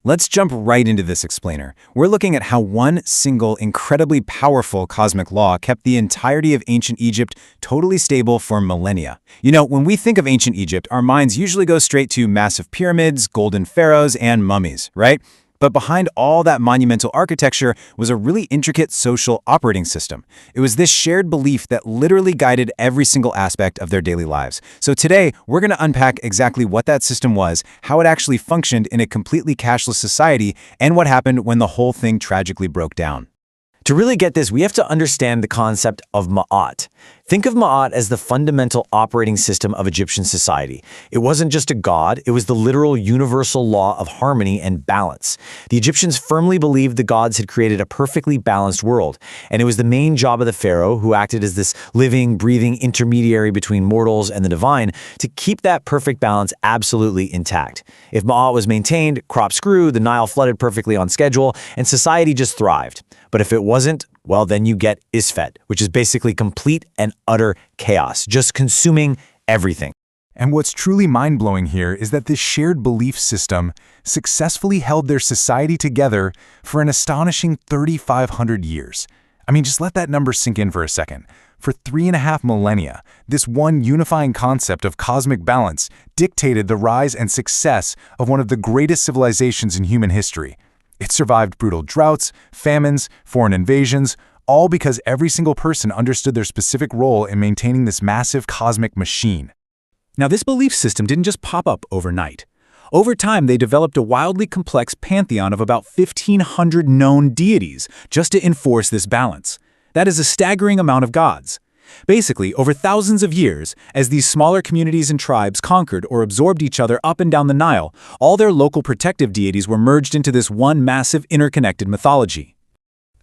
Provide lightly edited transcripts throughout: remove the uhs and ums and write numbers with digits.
Let's jump right into this explainer. We're looking at how one single, incredibly powerful cosmic law kept the entirety of ancient Egypt totally stable for millennia. You know, when we think of ancient Egypt, our minds usually go straight to massive pyramids, golden pharaohs, and mummies, right? But behind all that monumental architecture was a really intricate social operating system. It was this shared belief that literally guided every single aspect of their daily lives. So today, we're going to unpack exactly what that system was, how it actually functioned in a completely cashless society, and what happened when the whole thing tragically broke down. To really get this, we have to understand the concept of Ma'at. Think of Ma'at as the fundamental operating system of Egyptian society. It wasn't just a god, it was the literal universal law of harmony and balance. The Egyptians firmly believed the gods had created a perfectly balanced world, and it was the main job of the pharaoh, who acted as this living, breathing intermediary between mortals and the divine, to keep that perfect balance absolutely intact. If Ma'at was maintained, crops grew, the Nile flooded perfectly on schedule, and society just thrived. But if it wasn't, well, then you get Isfet, which is basically complete and utter chaos, just consuming everything. And what's truly mind-blowing here is that this shared belief system successfully held their society together for an astonishing 3,500 years. I mean, just let that number sink in for a second. For 3.5 millennia, this one unifying concept of cosmic balance dictated the rise and success of one of the greatest civilizations in human history. It survived brutal droughts, famines, foreign invasions, all because every single person understood their specific role in maintaining this massive cosmic machine. Now, this belief system didn't just pop up overnight. Over time, they developed a wildly complex pantheon of about 1,500 known deities just to enforce this balance. That is a staggering amount of gods. Basically, over thousands of years, as these smaller communities and tribes conquered or absorbed each other up and down the Nile, all their local protective deities were merged into this one massive interconnected mythology.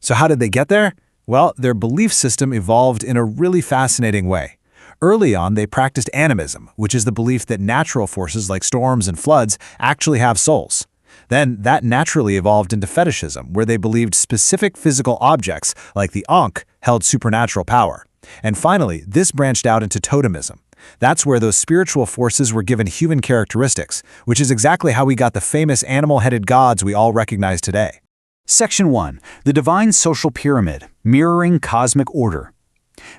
So how did they get there? Well, their belief system evolved in a really fascinating way. Early on, they practiced animism, which is the belief that natural forces like storms and floods actually have souls. Then that naturally evolved into fetishism, where they believed specific physical objects, like the Ankh, held supernatural power. And finally, this branched out into totemism. That's where those spiritual forces were given human characteristics, which is exactly how we got the famous animal-headed gods we all recognize today. Section 1. The Divine Social Pyramid, Mirroring Cosmic Order.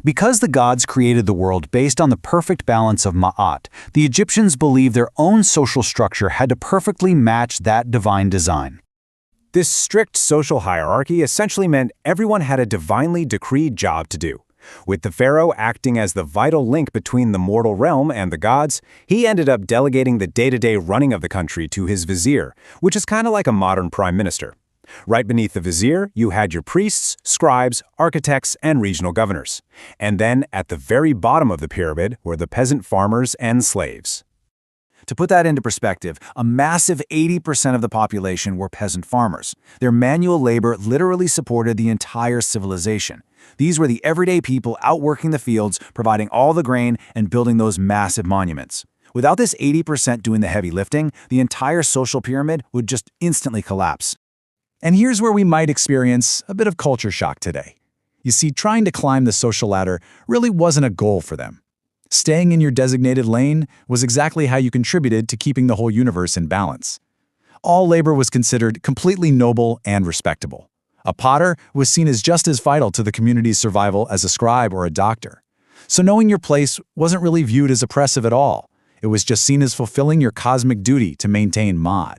Because the gods created the world based on the perfect balance of Ma'at, the Egyptians believed their own social structure had to perfectly match that divine design. This strict social hierarchy essentially meant everyone had a divinely decreed job to do. With the pharaoh acting as the vital link between the mortal realm and the gods, he ended up delegating the day-to-day running of the country to his vizier, which is kind of like a modern prime minister. Right beneath the vizier, you had your priests, scribes, architects, and regional governors. And then, at the very bottom of the pyramid, were the peasant farmers and slaves. To put that into perspective, a massive 80% of the population were peasant farmers. Their manual labor literally supported the entire civilization. These were the everyday people out working the fields, providing all the grain and building those massive monuments. Without this 80% doing the heavy lifting, the entire social pyramid would just instantly collapse. And here's where we might experience a bit of culture shock today. You see, trying to climb the social ladder really wasn't a goal for them. Staying in your designated lane was exactly how you contributed to keeping the whole universe in balance. All labor was considered completely noble and respectable. A potter was seen as just as vital to the community's survival as a scribe or a doctor. So knowing your place wasn't really viewed as oppressive at all. It was just seen as fulfilling your cosmic duty to maintain Ma'at.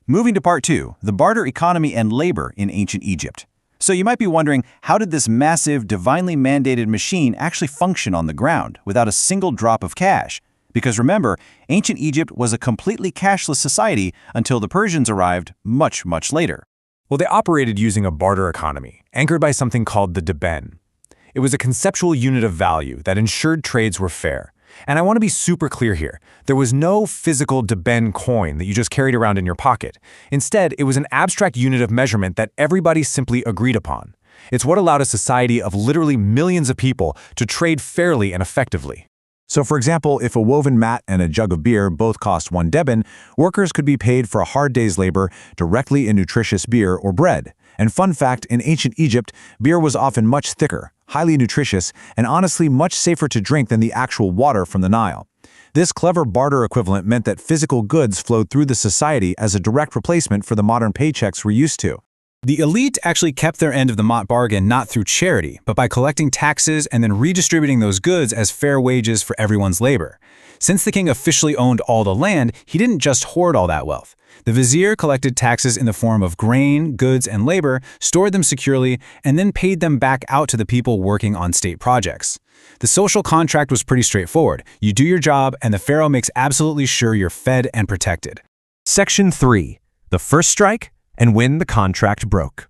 Moving to part 2, the barter economy and labor in ancient Egypt. So you might be wondering, how did this massive, divinely mandated machine actually function on the ground without a single drop of cash? Because remember, ancient Egypt was a completely cashless society until the Persians arrived much, much later. Well, they operated using a barter economy, anchored by something called the deben. It was a conceptual unit of value that ensured trades were fair. And I want to be super clear here. There was no physical deben coin that you just carried around in your pocket. Instead, it was an abstract unit of measurement that everybody simply agreed upon. It's what allowed a society of literally millions of people to trade fairly and effectively. So for example, if a woven mat and a jug of beer both cost 1 deben, workers could be paid for a hard day's labor directly in nutritious beer or bread. And fun fact, in ancient Egypt, beer was often much thicker, highly nutritious, and honestly much safer to drink than the actual water from the Nile. This clever barter equivalent meant that physical goods flowed through the society as a direct replacement for the modern paychecks we're used to. The elite actually kept their end of the Ma'at bargain not through charity, but by collecting taxes and then redistributing those goods as fair wages for everyone's labor. Since the king officially owned all the land, he didn't just hoard all that wealth. The vizier collected taxes in the form of grain, goods, and labor, stored them securely, and then paid them back out to the people working on state projects. The social contract was pretty straightforward. You do your job, and the pharaoh makes absolutely sure you're fed and protected. Section 3. The first strike and when the contract broke.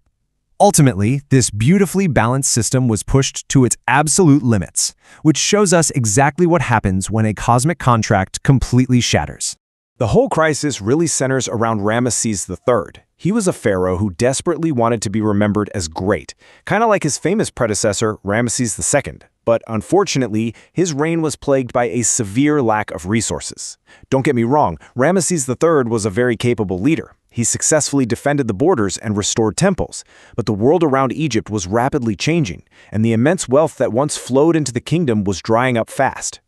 Ultimately, this beautifully balanced system was pushed to its absolute limits, which shows us exactly what happens when a cosmic contract completely shatters. The whole crisis really centers around Ramses III. He was a pharaoh who desperately wanted to be remembered as great, kind of like his famous predecessor, Ramses II. But unfortunately, his reign was plagued by a severe lack of resources. Don't get me wrong, Ramses III was a very capable leader. He successfully defended the borders and restored temples, but the world around Egypt was rapidly changing, and the immense wealth that once flowed into the kingdom was drying up fast.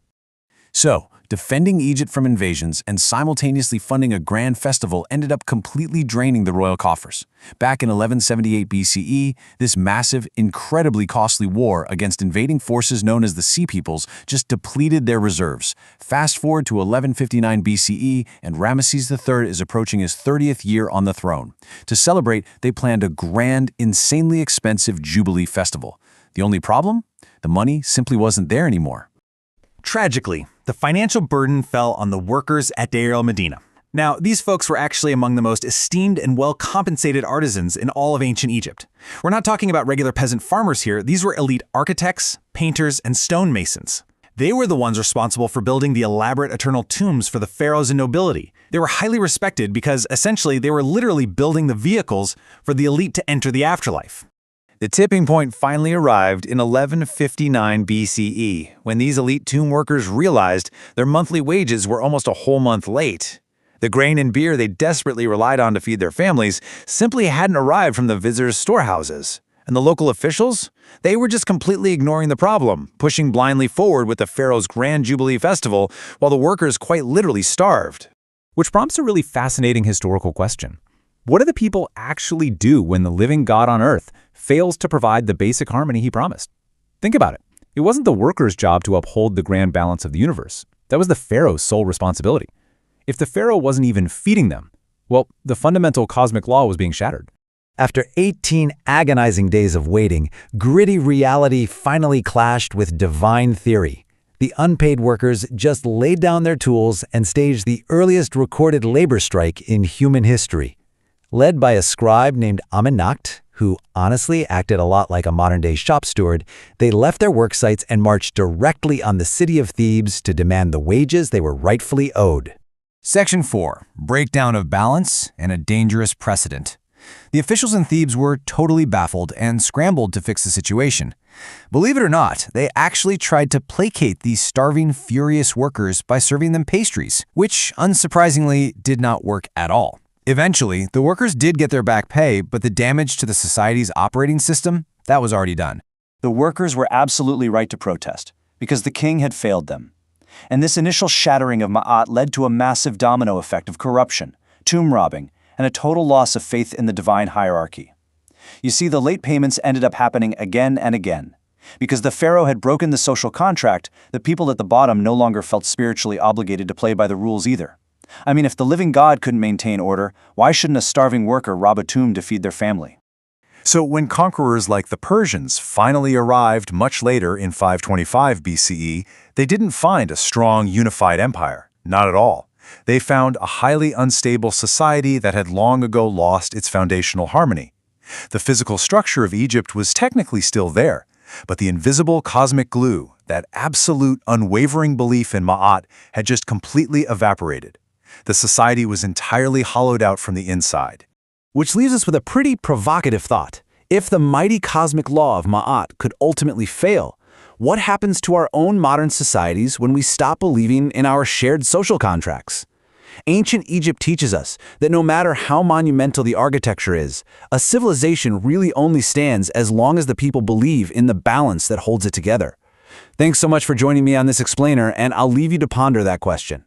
So, defending Egypt from invasions and simultaneously funding a grand festival ended up completely draining the royal coffers. Back in 1178 BCE, this massive, incredibly costly war against invading forces known as the Sea Peoples just depleted their reserves. Fast forward to 1159 BCE, and Ramses III is approaching his 30th year on the throne. To celebrate, they planned a grand, insanely expensive Jubilee festival. The only problem? The money simply wasn't there anymore. Tragically, the financial burden fell on the workers at Deir el-Medina. Now, these folks were actually among the most esteemed and well-compensated artisans in all of ancient Egypt. We're not talking about regular peasant farmers here. These were elite architects, painters, and stonemasons. They were the ones responsible for building the elaborate eternal tombs for the pharaohs and nobility. They were highly respected because, essentially, they were literally building the vehicles for the elite to enter the afterlife. The tipping point finally arrived in 1159 BCE, when these elite tomb workers realized their monthly wages were almost a whole month late. The grain and beer they desperately relied on to feed their families simply hadn't arrived from the visitors' storehouses. And the local officials? They were just completely ignoring the problem, pushing blindly forward with the pharaoh's Grand Jubilee Festival, while the workers quite literally starved. Which prompts a really fascinating historical question. What do the people actually do when the living God on earth fails to provide the basic harmony he promised? Think about it. It wasn't the workers' job to uphold the grand balance of the universe. That was the pharaoh's sole responsibility. If the pharaoh wasn't even feeding them, well, the fundamental cosmic law was being shattered. After 18 agonizing days of waiting, gritty reality finally clashed with divine theory. The unpaid workers just laid down their tools and staged the earliest recorded labor strike in human history. Led by a scribe named Amenacht, who honestly acted a lot like a modern-day shop steward, they left their work sites and marched directly on the city of Thebes to demand the wages they were rightfully owed. Section 4. Breakdown of balance and a dangerous precedent. The officials in Thebes were totally baffled and scrambled to fix the situation. Believe it or not, they actually tried to placate these starving, furious workers by serving them pastries, which, unsurprisingly, did not work at all. Eventually, the workers did get their back pay, but the damage to the society's operating system, that was already done. The workers were absolutely right to protest, because the king had failed them. And this initial shattering of Ma'at led to a massive domino effect of corruption, tomb robbing, and a total loss of faith in the divine hierarchy. You see, the late payments ended up happening again and again. Because the pharaoh had broken the social contract, the people at the bottom no longer felt spiritually obligated to play by the rules either. I mean, if the living God couldn't maintain order, why shouldn't a starving worker rob a tomb to feed their family? So when conquerors like the Persians finally arrived much later in 525 BCE, they didn't find a strong, unified empire. Not at all. They found a highly unstable society that had long ago lost its foundational harmony. The physical structure of Egypt was technically still there, but the invisible cosmic glue, that absolute, unwavering belief in Ma'at, had just completely evaporated. The society was entirely hollowed out from the inside. Which leaves us with a pretty provocative thought. If the mighty cosmic law of Ma'at could ultimately fail, what happens to our own modern societies when we stop believing in our shared social contracts? Ancient Egypt teaches us that no matter how monumental the architecture is, a civilization really only stands as long as the people believe in the balance that holds it together. Thanks so much for joining me on this explainer, and I'll leave you to ponder that question.